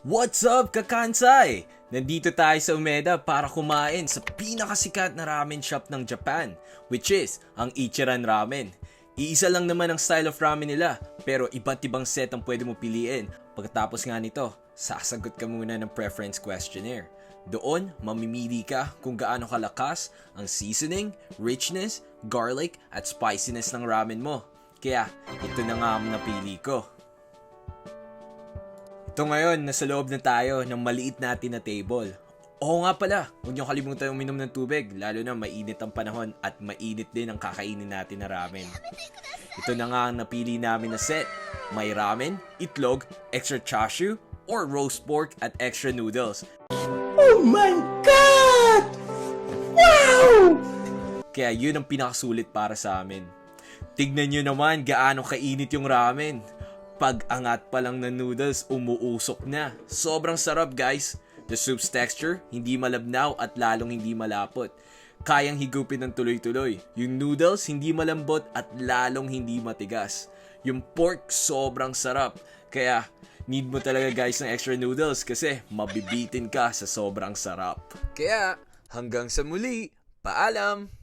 What's up, Kakansai? Nandito tayo sa Umeda para kumain sa pinakasikat na ramen shop ng Japan, which is ang Ichiran Ramen. Iisa lang naman ang style of ramen nila, pero iba't ibang set ang pwede mo piliin. Pagkatapos nga nito, sasagot ka muna ng preference questionnaire. Doon, mamimili ka kung gaano kalakas ang seasoning, richness, garlic, at spiciness ng ramen mo. Kaya, ito na nga ang napili ko. Ito ngayon, nasa loob na tayo ng maliit natin na table. Oo nga pala, huwag niyo kalimutan uminom ng tubig, lalo na mainit ang panahon at mainit din ang kakainin natin na ramen. Ito na nga ang napili namin na set. May ramen, itlog, extra chashu, or roast pork at extra noodles. Oh my God! Wow! Kaya yun ang pinakasulit para sa amin. Tignan nyo naman gaano kainit yung ramen. Pag-angat pa lang ng noodles, umuusok na. Sobrang sarap, guys. The soup's texture, hindi malabnaw at lalong hindi malapot. Kayang higupin ng tuloy-tuloy. Yung noodles, hindi malambot at lalong hindi matigas. Yung pork, sobrang sarap. Kaya, need mo talaga guys ng extra noodles kasi mabibitin ka sa sobrang sarap. Kaya, hanggang sa muli, paalam!